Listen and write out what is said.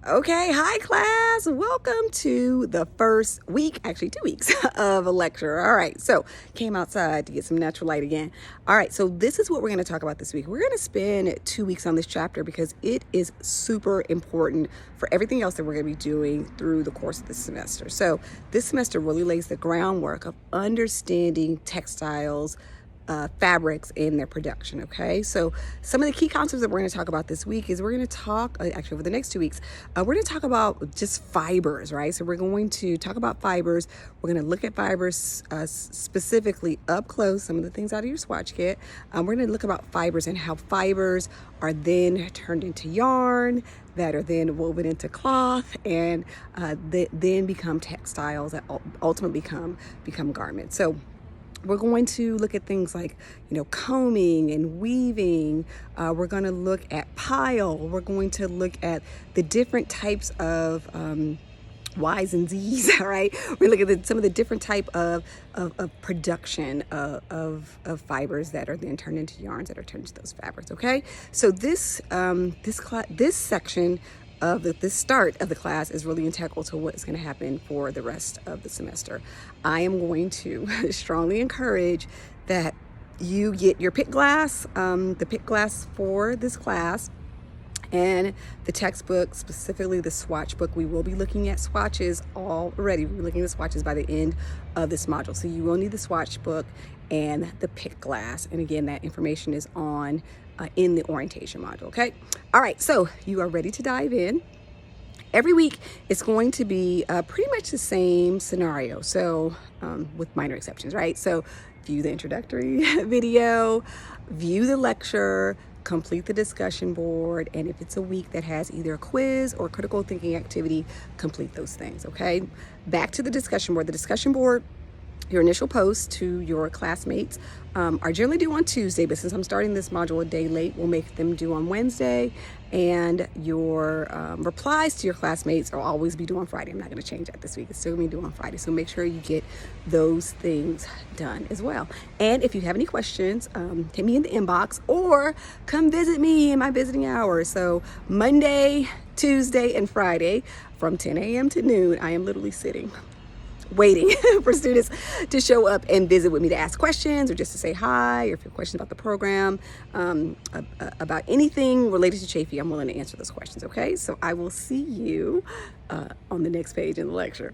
Okay, hi class. Welcome to the first week, actually 2 weeks of a lecture. All right, so came outside to get some natural light again. All right, so this is what we're going to talk about this week. We're going to spend 2 weeks on this chapter because it is super important for everything else that we're going to be doing through the course of this semester. So this semester really lays the groundwork of understanding textiles, fabrics in their production. Okay, so some of the key concepts that we're going to talk about this week is we're going to talk actually over the next 2 weeks we're going to talk about just fibers, right? So we're going to talk about fibers. We're going to look at fibers specifically up close, some of the things out of your swatch kit. We're going to look about fibers and how fibers are then turned into yarn that are then woven into cloth and then become textiles that ultimately become garments. So we're going to look at things like, combing and weaving. We're going to look at pile. We're going to look at the different types of Y's and Z's, all right? We're looking at some of the different type of production of fibers that are then turned into yarns that are turned into those fabrics, okay? So this section of this start of the class is really integral to what is going to happen for the rest of the semester. I am going to strongly encourage that you get your pick glass, the pick glass for this class, and the textbook, specifically the swatch book. We will be looking at swatches already. We'll be looking at swatches by the end of this module. So you will need the swatch book and the pick glass. And again, that information is on in the orientation module, okay? All right, so you are ready to dive in. Every week, it's going to be pretty much the same scenario, so with minor exceptions, right? So view the introductory video, view the lecture, complete the discussion board, and if it's a week that has either a quiz or critical thinking activity, complete those things, okay? Back to the discussion board. The discussion board, your initial posts to your classmates are generally due on Tuesday, but since I'm starting this module a day late, we'll make them due on Wednesday, and your replies to your classmates will always be due on Friday. I'm not going to change that this week. It's still going to be due on Friday, so make sure you get those things done as well. And if you have any questions, hit me in the inbox or come visit me in my visiting hours. So Monday, Tuesday, and Friday from 10 a.m. to noon, I am literally sitting waiting for students to show up and visit with me to ask questions or just to say hi, or if you have questions about the program, about anything related to Chafee, I'm willing to answer those questions, okay? So I will see you on the next page in the lecture.